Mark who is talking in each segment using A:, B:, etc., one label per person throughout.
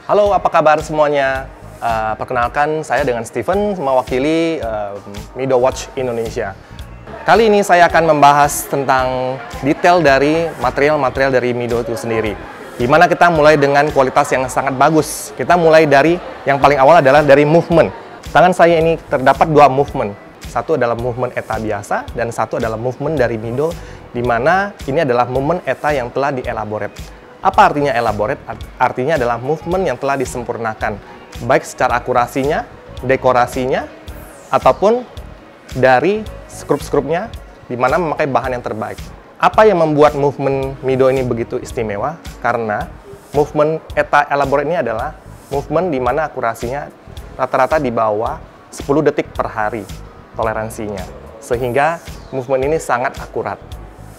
A: Halo, apa kabar semuanya? Perkenalkan, saya dengan Steven, mewakili Mido Watch Indonesia. Kali ini saya akan membahas tentang detail dari material-material dari Mido itu sendiri. Di mana kita mulai dengan kualitas yang sangat bagus. Kita mulai dari, yang paling awal adalah dari movement. Tangan saya ini terdapat dua movement. Satu adalah movement ETA biasa, dan satu adalah movement dari Mido, di mana ini adalah movement ETA yang telah dielaborate. Apa artinya elaborate? Artinya adalah movement yang telah disempurnakan, baik secara akurasinya, dekorasinya, ataupun dari skrup-skrupnya, di mana memakai bahan yang terbaik. Apa yang membuat movement Mido ini begitu istimewa? Karena movement ETA elaborate ini adalah movement di mana akurasinya rata-rata di bawah 10 detik per hari toleransinya. Sehingga movement ini sangat akurat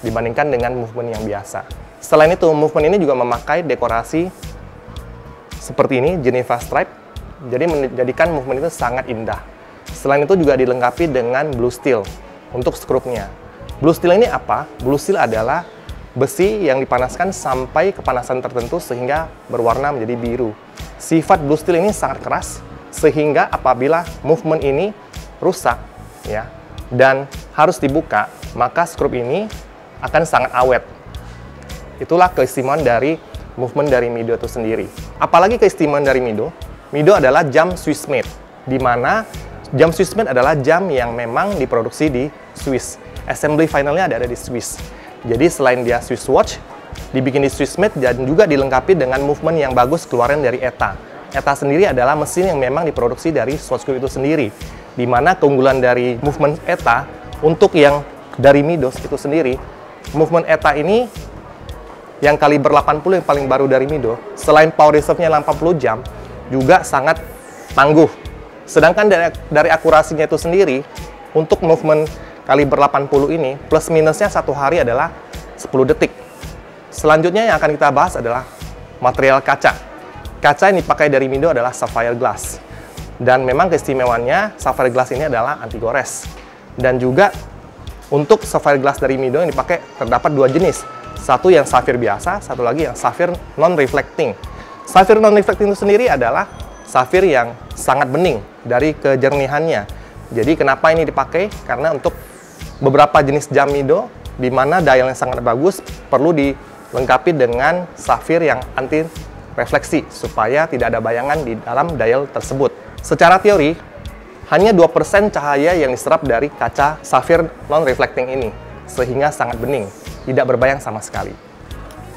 A: dibandingkan dengan movement yang biasa. Selain itu, movement ini juga memakai dekorasi seperti ini, Geneva Stripe, jadi menjadikan movement itu sangat indah. Selain itu juga dilengkapi dengan blue steel untuk skrupnya. Blue steel ini apa? Blue steel adalah besi yang dipanaskan sampai kepanasan tertentu sehingga berwarna menjadi biru. Sifat blue steel ini sangat keras, sehingga apabila movement ini rusak ya dan harus dibuka, maka skrup ini akan sangat awet. Itulah keistimewaan dari movement dari Mido itu sendiri. Apalagi keistimewaan dari Mido? Mido adalah jam Swiss made, di mana jam Swiss made adalah jam yang memang diproduksi di Swiss. Assembly finalnya ada di Swiss. Jadi selain dia Swiss watch, dibikin di Swiss made dan juga dilengkapi dengan movement yang bagus keluaran dari ETA. ETA sendiri adalah mesin yang memang diproduksi dari Swatchco itu sendiri, di mana keunggulan dari movement ETA untuk yang dari Mido itu sendiri, movement ETA ini yang kaliber 80 yang paling baru dari Mido, selain power reserve-nya 80 jam, juga sangat tangguh. Sedangkan dari akurasinya itu sendiri, untuk movement kaliber 80 ini, plus minusnya satu hari adalah 10 detik. Selanjutnya yang akan kita bahas adalah material kaca. Kaca yang dipakai dari Mido adalah sapphire glass. Dan memang keistimewaannya, sapphire glass ini adalah anti gores. Dan juga untuk sapphire glass dari Mido yang dipakai terdapat dua jenis. Satu yang safir biasa, satu lagi yang safir non-reflecting. Safir non-reflecting itu sendiri adalah safir yang sangat bening dari kejernihannya. Jadi kenapa ini dipakai? Karena untuk beberapa jenis jam Mido, di mana dialnya sangat bagus, perlu dilengkapi dengan safir yang anti refleksi, supaya tidak ada bayangan di dalam dial tersebut. Secara teori, hanya 2% cahaya yang diserap dari kaca safir non-reflecting ini, sehingga sangat bening, tidak berbayang sama sekali.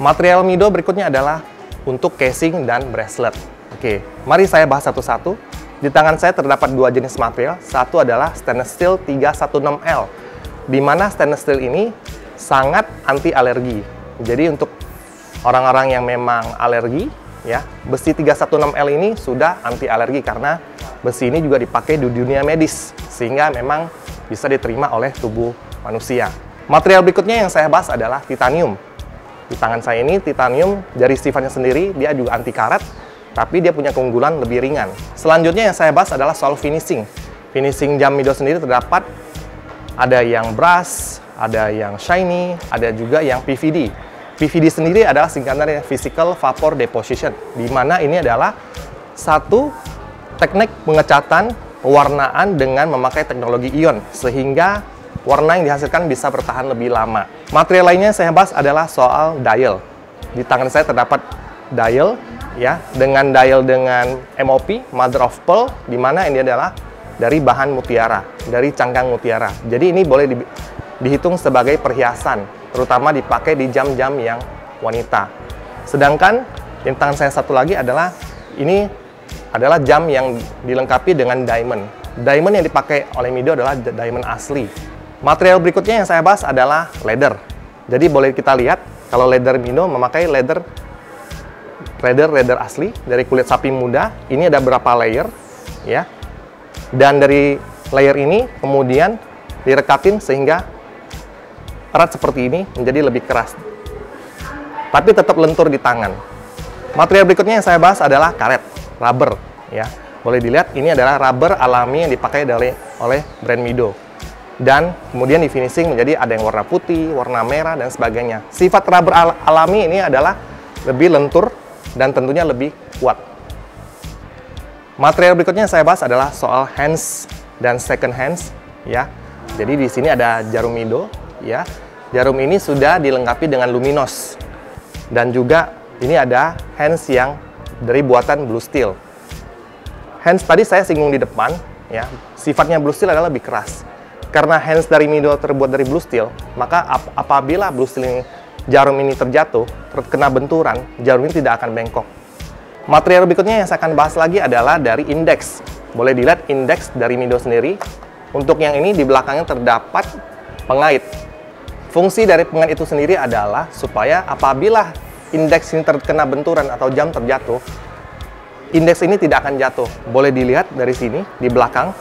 A: Material Mido berikutnya adalah untuk casing dan bracelet. Oke, mari saya bahas satu-satu. Di tangan saya terdapat dua jenis material. Satu adalah stainless steel 316L, di mana stainless steel ini sangat anti alergi. Jadi untuk orang-orang yang memang alergi, ya, besi 316L ini sudah anti alergi karena besi ini juga dipakai di dunia medis, sehingga memang bisa diterima oleh tubuh manusia. Material berikutnya yang saya bahas adalah titanium. Di tangan saya ini titanium dari sifatnya sendiri, dia juga anti karat, tapi dia punya keunggulan lebih ringan. Selanjutnya yang saya bahas adalah soal finishing. Finishing jam Mido sendiri terdapat ada yang brass, ada yang shiny, ada juga yang PVD. PVD sendiri adalah singkatan dari Physical Vapor Deposition, di mana ini adalah satu teknik pengecatan pewarnaan dengan memakai teknologi ion, sehingga warna yang dihasilkan bisa bertahan lebih lama. Material lainnya saya bahas adalah soal dial. Di tangan saya terdapat dial, ya, dengan dial dengan MOP, Mother of Pearl, di mana ini adalah dari bahan mutiara, dari cangkang mutiara. Jadi ini boleh dihitung sebagai perhiasan, terutama dipakai di jam-jam yang wanita. Sedangkan yang tangan saya satu lagi adalah, ini adalah jam yang dilengkapi dengan diamond. Diamond yang dipakai oleh Mido adalah diamond asli. Material berikutnya yang saya bahas adalah leather. Jadi boleh kita lihat kalau leather Mido memakai leather asli dari kulit sapi muda. Ini ada berapa layer, ya. Dan dari layer ini kemudian direkapin sehingga erat seperti ini menjadi lebih keras, tapi tetap lentur di tangan. Material berikutnya yang saya bahas adalah karet, rubber, ya. Boleh dilihat ini adalah rubber alami yang dipakai oleh brand Mido. Dan kemudian di finishing menjadi ada yang warna putih, warna merah, dan sebagainya. Sifat rubber alami ini adalah lebih lentur dan tentunya lebih kuat. Material berikutnya yang saya bahas adalah soal hands dan second hands, ya. Jadi di sini ada jarum Mido, ya. Jarum ini sudah dilengkapi dengan luminos. Dan juga ini ada hands yang dari buatan Blue Steel. Hands tadi saya singgung di depan, ya. Sifatnya Blue Steel adalah lebih keras. Karena hands dari Mido terbuat dari Blue Steel, maka apabila Blue Steel ini, jarum ini terjatuh, terkena benturan, jarum ini tidak akan bengkok. Material berikutnya yang saya akan bahas lagi adalah dari indeks. Boleh dilihat indeks dari Mido sendiri. Untuk yang ini di belakangnya terdapat pengait. Fungsi dari pengait itu sendiri adalah supaya apabila indeks ini terkena benturan atau jam terjatuh, indeks ini tidak akan jatuh. Boleh dilihat dari sini di belakang,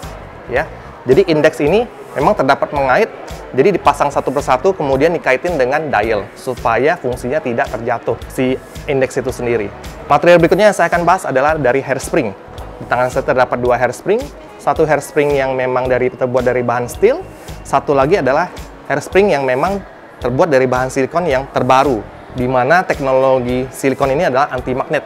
A: ya. Jadi indeks ini memang terdapat pengait, jadi dipasang satu persatu kemudian dikaitin dengan dial supaya fungsinya tidak terjatuh si indeks itu sendiri. Material berikutnya yang saya akan bahas adalah dari hairspring. Di tangan saya terdapat dua hairspring, satu hairspring yang memang terbuat dari bahan steel, satu lagi adalah hairspring yang memang terbuat dari bahan silikon yang terbaru, di mana teknologi silikon ini adalah anti magnet.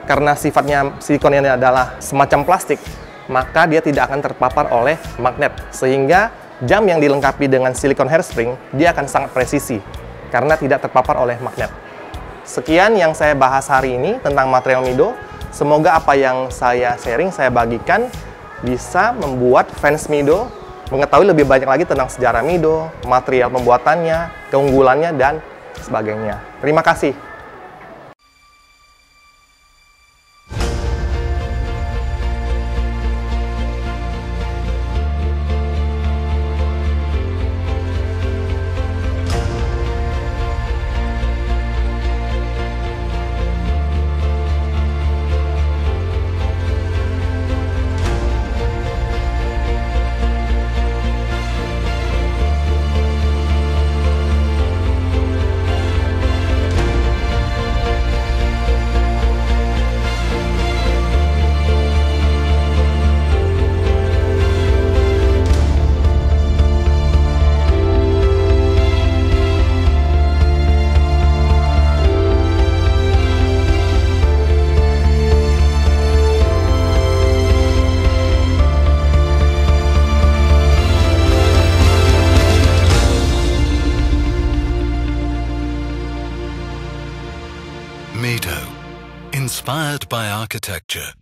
A: Karena sifatnya silikon ini adalah semacam plastik, maka dia tidak akan terpapar oleh magnet, sehingga jam yang dilengkapi dengan silikon hairspring dia akan sangat presisi karena tidak terpapar oleh magnet. Sekian yang saya bahas hari ini tentang material Mido. Semoga apa yang saya sharing, saya bagikan bisa membuat fans Mido mengetahui lebih banyak lagi tentang sejarah Mido, material pembuatannya, keunggulannya, dan sebagainya. Terima kasih.
B: Mido, inspired by architecture.